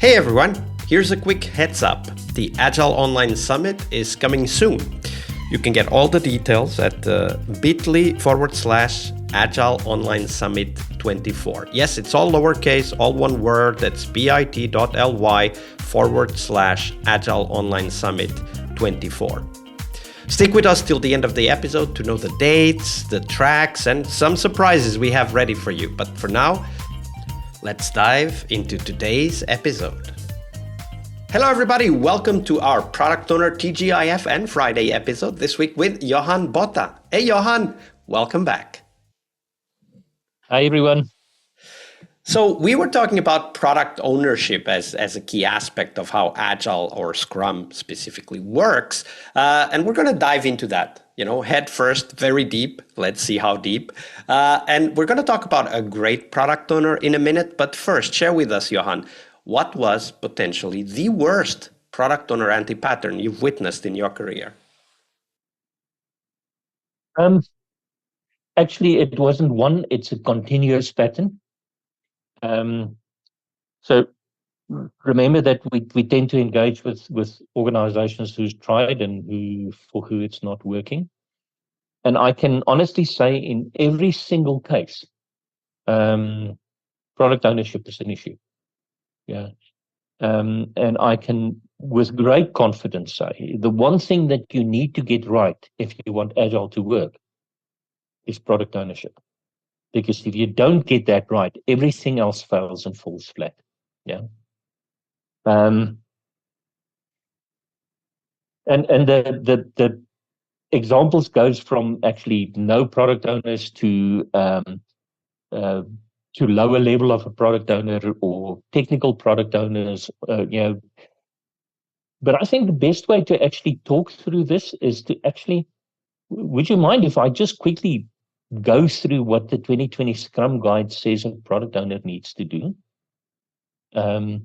Hey everyone, here's a quick heads up. The Agile Online Summit is coming soon. You can get all the details at bit.ly/Agile Online Summit 24. Yes, it's all lowercase, all one word. That's bit.ly/Agile Online Summit 24. Stick with us till the end of the episode to know the dates, the tracks, and some surprises we have ready for you. But for now, let's dive into today's episode. Hello everybody, welcome to our Product Owner TGIF and Friday episode this week with Johann Botha. Hey Johann, welcome back. Hi everyone. So we were talking about product ownership as a key aspect of how Agile or Scrum specifically works. And we're going to dive into that, head first, very deep. Let's see how deep. And we're going to talk about a great product owner in a minute. But first, share with us, Johann, what was potentially the worst product owner anti-pattern you've witnessed in your career? Actually, it wasn't one, it's a continuous pattern. So remember that we tend to engage with organizations who's tried and for who it's not working. And I can honestly say in every single case, product ownership is an issue. Yeah. And I can, with great confidence, say the one thing that you need to get right if you want Agile to work is product ownership. Because if you don't get that right, everything else fails and falls flat. Yeah. And the examples goes from actually no product owners to lower level of a product owner or technical product owners. But I think the best way to actually talk through this is to actually, would you mind if I just quickly go through what the 2020 Scrum Guide says a product owner needs to do? So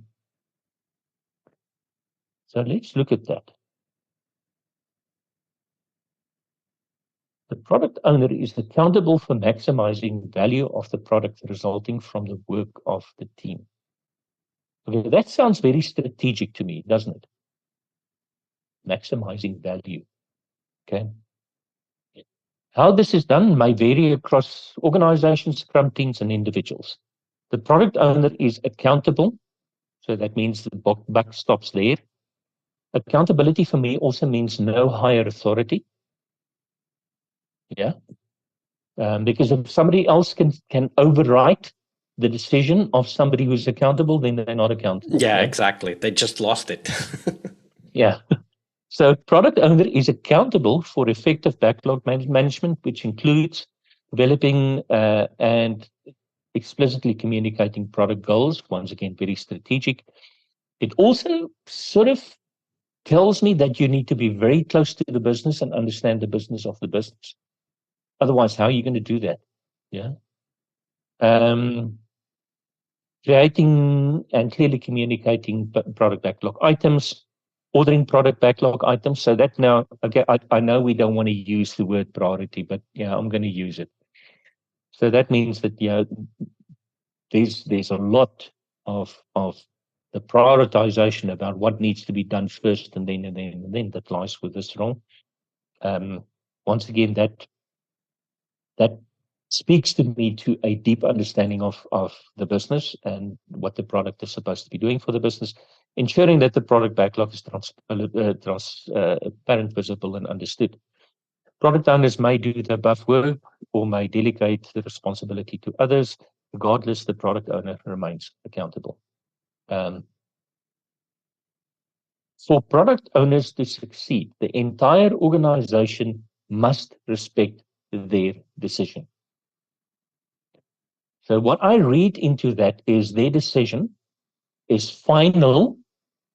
let's look at that. The product owner is accountable for maximizing value of the product resulting from the work of the team. Okay, that sounds very strategic to me, doesn't it? Maximizing value. Okay. How this is done may vary across organizations, Scrum teams, and individuals. The product owner is accountable, so that means the buck stops there. Accountability for me also means no higher authority. Yeah. Because if somebody else can overwrite the decision of somebody who's accountable, then they're not accountable. Yeah, exactly. They just lost it. Yeah. So product owner is accountable for effective backlog management, which includes developing and explicitly communicating product goals. Once again, very strategic. It also sort of tells me that you need to be very close to the business and understand the business of the business. Otherwise, how are you going to do that? Yeah. Creating and clearly communicating product backlog items, ordering product backlog items. So that now, okay, I know we don't want to use the word priority, but yeah, I'm going to use it. So that means that there's a lot of the prioritization about what needs to be done first and then that lies with this wrong. Once again, that speaks to me to a deep understanding of the business and what the product is supposed to be doing for the business, ensuring that the product backlog is transparent, visible, and understood. Product owners may do the above work or may delegate the responsibility to others. Regardless, the product owner remains accountable. For product owners to succeed, the entire organization must respect their decision. So what I read into that is their decision is final.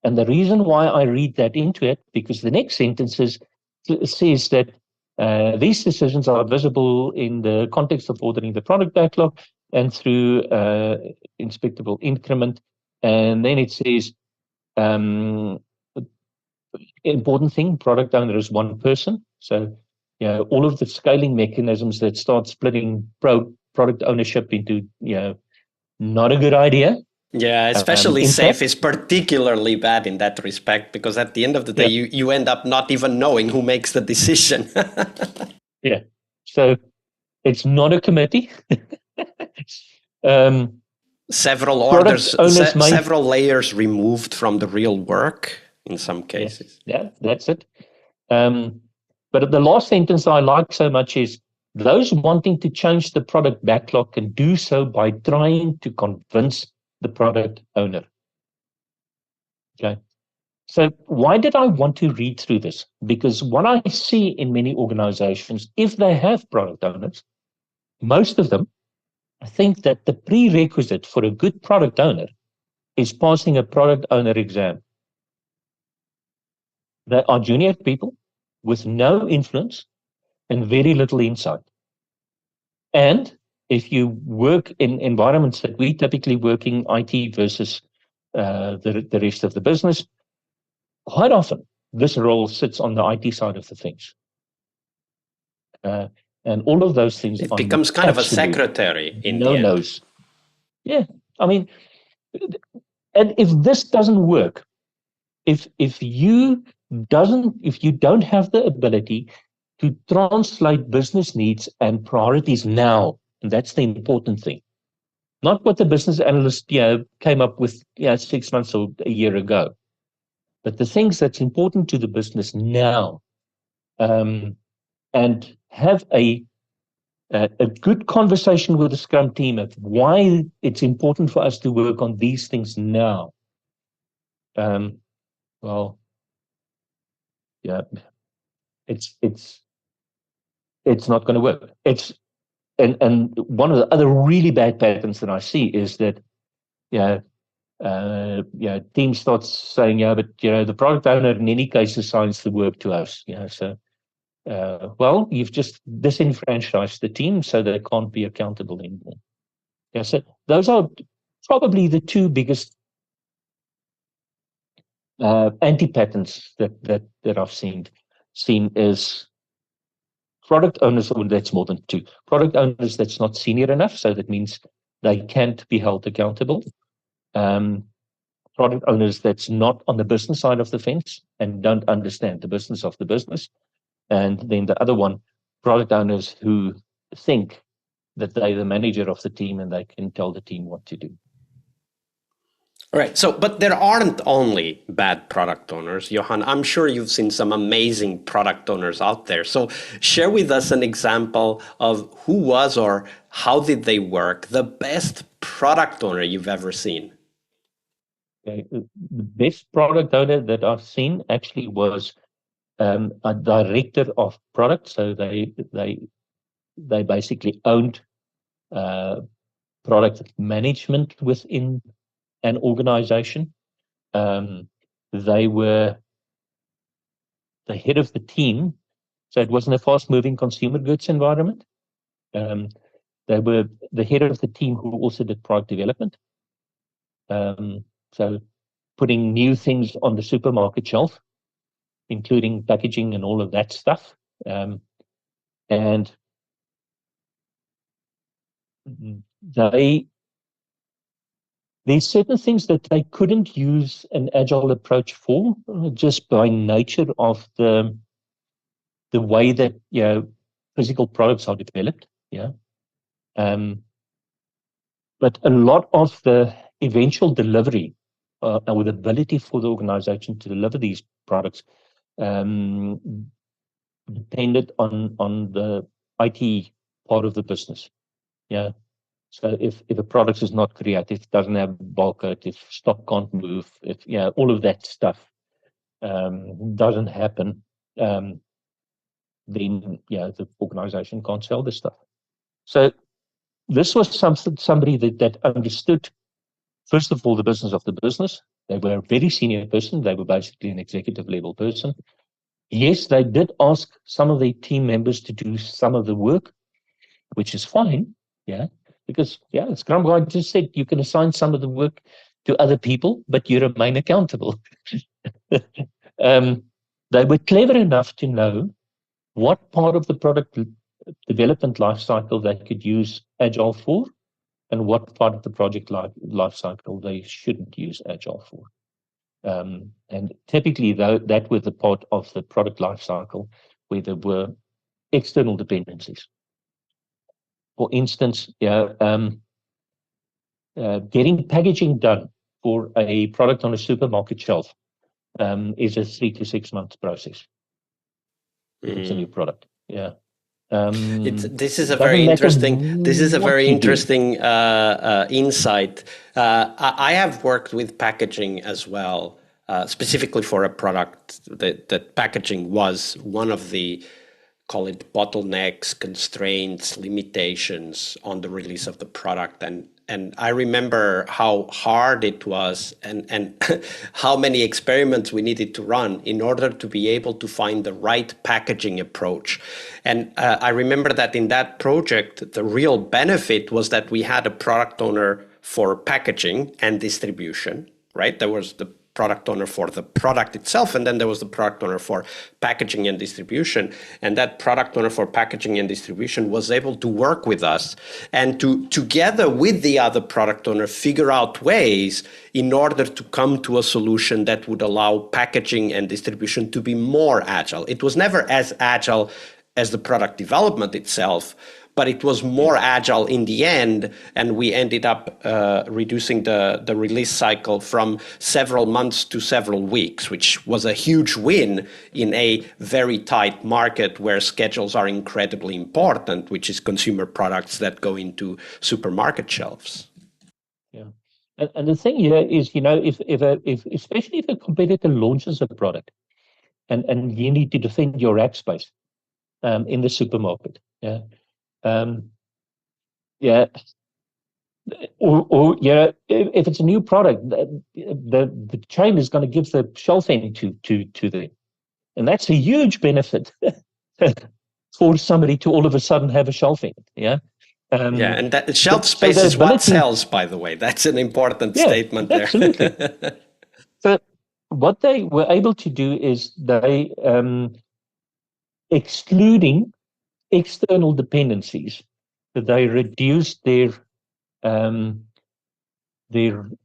And the reason why I read that into it, because the next sentence says that these decisions are visible in the context of ordering the product backlog and through inspectable increment. And then it says, important thing, product owner is one person. So, all of the scaling mechanisms that start splitting product ownership into, not a good idea. Yeah, especially In safe fact, is particularly bad in that respect because at the end of the day, yeah, you end up not even knowing who makes the decision. yeah. So it's not a committee. um, Several product orders, owners may, several layers removed from the real work in some yes, cases. yeah, that's it. Um, but the last sentence I like so much is those wanting to change the product backlog can do so by trying to convince the product owner. Okay. So why did I want to read through this? Because what I see in many organizations, if they have product owners, most of them think that the prerequisite for a good product owner is passing a product owner exam. They are junior people with no influence and very little insight. And if you work in environments that we typically work in, IT versus the rest of the business, quite often this role sits on the IT side of the things. Uh, and all of those things It are becomes kind of a absolute secretary in the end. no-nos. Yeah, I mean, and if this doesn't work, if you don't have the ability to translate business needs and priorities now, and that's the important thing, not what the business analyst came up with 6 months or a year ago, but the things that's important to the business now, and have a good conversation with the Scrum team of why it's important for us to work on these things now. Well, yeah, it's not going to work. And one of the other really bad patterns that I see is that team starts saying, but the product owner in any case assigns the work to us. So well, you've just disenfranchised the team, so they can't be accountable anymore. Yeah, so those are probably the two biggest anti-patterns that I've seen is product owners, or that's more than two, product owners that's not senior enough, so that means they can't be held accountable. Product owners that's not on the business side of the fence and don't understand the business of the business. And then the other one, product owners who think that they're the manager of the team and they can tell the team what to do. Right. So, but there aren't only bad product owners, Johann. I'm sure you've seen some amazing product owners out there. So, share with us an example of who was or how did they work, the best product owner you've ever seen. Okay. The best product owner that I've seen actually was a director of product. So they basically owned product management within an organization. They were the head of the team, so it wasn't a fast-moving consumer goods environment. They were the head of the team who also did product development. So putting new things on the supermarket shelf, including packaging and all of that stuff. And there's certain things that they couldn't use an agile approach for, just by nature of the way that physical products are developed. But a lot of the eventual delivery or the ability for the organization to deliver these products depended on the IT part of the business. So if a product is not creative, doesn't have bulkhead, if stock can't move, if all of that stuff doesn't happen, then the organization can't sell this stuff. So this was somebody that understood, first of all, the business of the business. They were a very senior person. They were basically an executive level person. Yes, they did ask some of their team members to do some of the work, which is fine. Because Scrum Guide just said you can assign some of the work to other people, but you remain accountable. They were clever enough to know what part of the product development lifecycle they could use Agile for, and what part of the project life cycle they shouldn't use Agile for. And typically, though, that was the part of the product life cycle where there were external dependencies. For instance, getting packaging done for a product on a supermarket shelf is a 3 to 6 months process. If it's a new product, yeah. This is a very interesting. This is a very interesting insight. I have worked with packaging as well, specifically for a product that packaging was one of the, call it, bottlenecks, constraints, limitations on the release of the product. And I remember how hard it was and how many experiments we needed to run in order to be able to find the right packaging approach. And I remember that in that project, the real benefit was that we had a product owner for packaging and distribution, right? There was the product owner for the product itself, and then there was the product owner for packaging and distribution. And that product owner for packaging and distribution was able to work with us and to, together with the other product owner, figure out ways in order to come to a solution that would allow packaging and distribution to be more agile. It was never as agile as the product development itself, but it was more agile in the end, and we ended up reducing the release cycle from several months to several weeks, which was a huge win in a very tight market where schedules are incredibly important, which is consumer products that go into supermarket shelves. Yeah, and the thing here is, if especially if a competitor launches a product, and you need to defend your rack space in the supermarket, yeah. If it's a new product, the chain is going to give the shelf end to them, and that's a huge benefit for somebody to all of a sudden have a shelf end. And that shelf space is what sells, by the way. That's an important statement there. Absolutely. So what they were able to do is they excluding external dependencies, they reduced their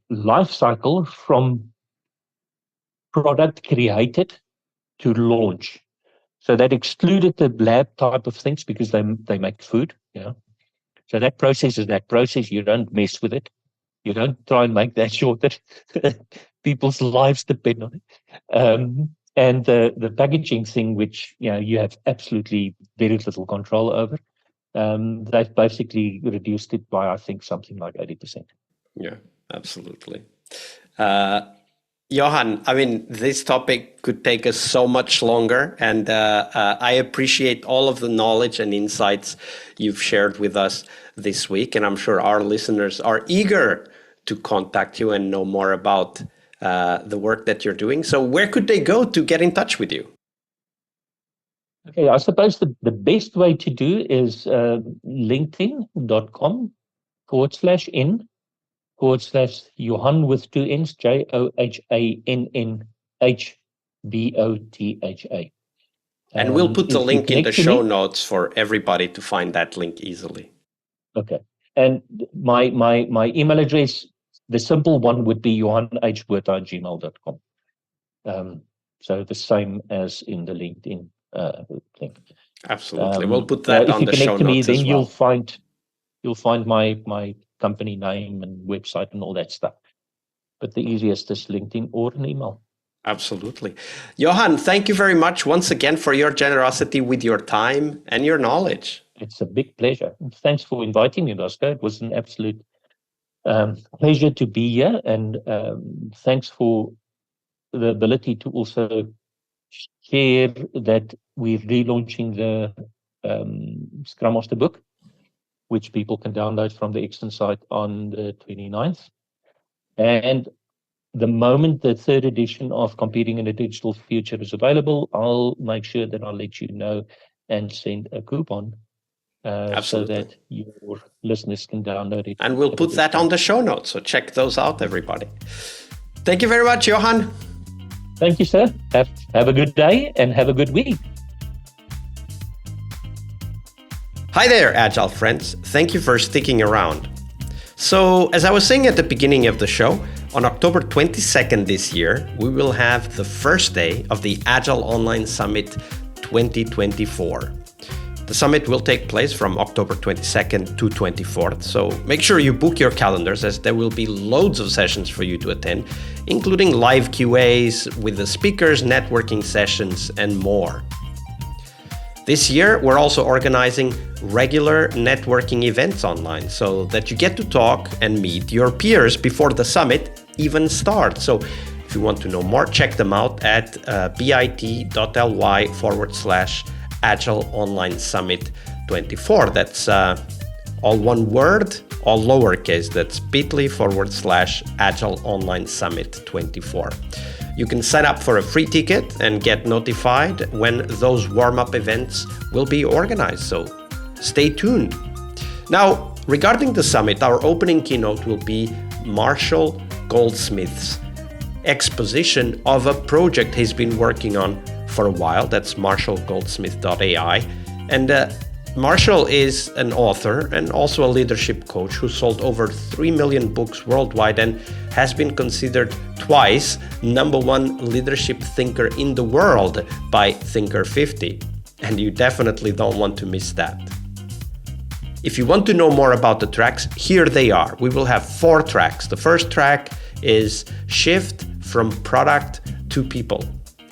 life cycle from product created to launch. So that excluded the lab type of things because they make food. So that process is that process. You don't mess with it. You don't try and make that sure that people's lives depend on it. And the packaging thing, which you have absolutely very little control over, they've basically reduced it by, I think, something like 80%. Yeah, absolutely. Johann, I mean, this topic could take us so much longer, and I appreciate all of the knowledge and insights you've shared with us this week, and I'm sure our listeners are eager to contact you and know more about the work that you're doing. So where could they go to get in touch with you? Okay, I suppose the best way to do is linkedin.com/in/Johann with 2 N's, JOHANNNHBOTHA. And we'll put the link in the show notes for everybody to find that link easily. Okay. And my email address, the simple one would be johannhbotha@gmail.com. So the same as in the LinkedIn link. Absolutely. We'll put that on the show notes as well. If you connect to me, then you'll find my company name and website and all that stuff. But the easiest is LinkedIn or an email. Absolutely. Johann, thank you very much once again for your generosity with your time and your knowledge. It's a big pleasure. Thanks for inviting me, Oscar. It was an absolute pleasure to be here, and thanks for the ability to also share that we're relaunching the Scrum Master book, which people can download from the Exton site on the 29th. And the moment the third edition of Competing in a Digital Future is available, I'll make sure that I'll let you know and send a coupon so that your listeners can download it. And we'll put that on the show notes, so check those out, everybody. Thank you very much, Johann. Thank you, sir. Have a good day and have a good week. Hi there, Agile friends. Thank you for sticking around. So, as I was saying at the beginning of the show, on October 22nd this year, we will have the first day of the Agile Online Summit 2024. The summit will take place from October 22nd to 24th, so make sure you book your calendars as there will be loads of sessions for you to attend, including live QAs with the speakers, networking sessions, and more. This year, we're also organizing regular networking events online so that you get to talk and meet your peers before the summit even starts. So if you want to know more, check them out at bit.ly/Agile Online Summit 24. That's all one word, all lowercase. That's bit.ly/Agile Online Summit 24. You can sign up for a free ticket and get notified when those warm-up events will be organized, so stay tuned. Now, regarding the summit, our opening keynote will be Marshall Goldsmith's exposition of a project he's been working on for a while. That's marshallgoldsmith.ai. And Marshall is an author and also a leadership coach who sold over 3 million books worldwide and has been considered twice #1 leadership thinker in the world by Thinker 50. And you definitely don't want to miss that. If you want to know more about the tracks, here they are. We will have 4 tracks. The first track is Shift from Product to People.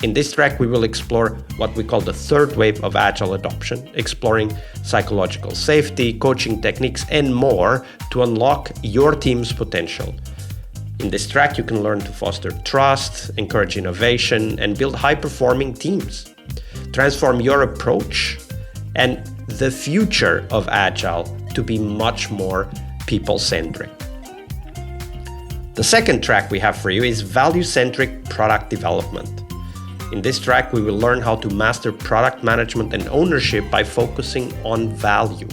In this track, we will explore what we call the third wave of Agile adoption, exploring psychological safety, coaching techniques, and more to unlock your team's potential. In this track, you can learn to foster trust, encourage innovation, and build high-performing teams. Transform your approach and the future of Agile to be much more people-centric. The second track we have for you is Value-Centric Product Development. In this track, we will learn how to master product management and ownership by focusing on value.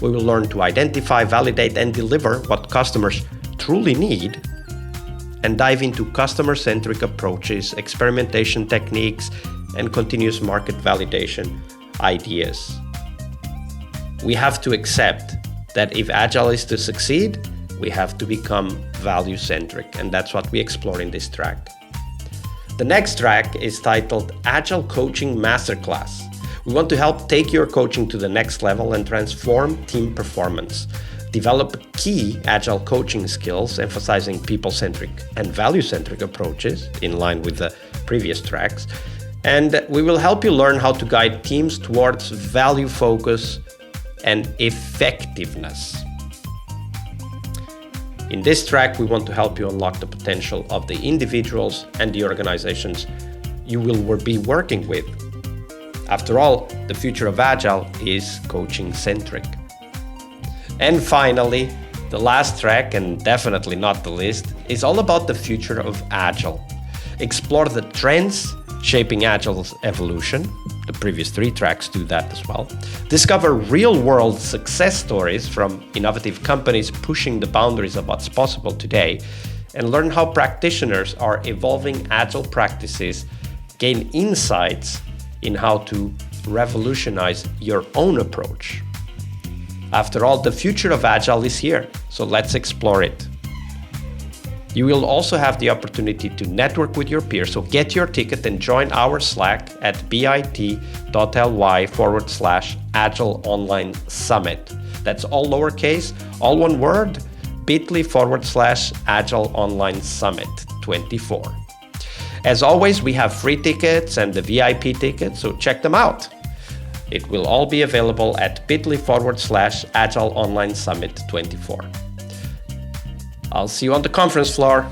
We will learn to identify, validate, and deliver what customers truly need, and dive into customer-centric approaches, experimentation techniques, and continuous market validation ideas. We have to accept that if Agile is to succeed, we have to become value-centric, and that's what we explore in this track. The next track is titled Agile Coaching Masterclass. We want to help take your coaching to the next level and transform team performance. Develop key Agile coaching skills, emphasizing people-centric and value-centric approaches in line with the previous tracks. And we will help you learn how to guide teams towards value focus and effectiveness. In this track, we want to help you unlock the potential of the individuals and the organizations you will be working with. After all, the future of Agile is coaching-centric. And finally, the last track, and definitely not the least, is all about the future of Agile. Explore the trends shaping Agile's evolution. The previous 3 tracks do that as well. Discover real-world success stories from innovative companies pushing the boundaries of what's possible today, and learn how practitioners are evolving Agile practices, gain insights in how to revolutionize your own approach. After all, the future of Agile is here, so let's explore it. You will also have the opportunity to network with your peers, so get your ticket and join our Slack at bit.ly/Agile Online Summit. That's all lowercase, all one word, bit.ly/Agile Online Summit 24. As always, we have free tickets and the VIP tickets, so check them out. It will all be available at bit.ly/Agile Online Summit 24. I'll see you on the conference floor.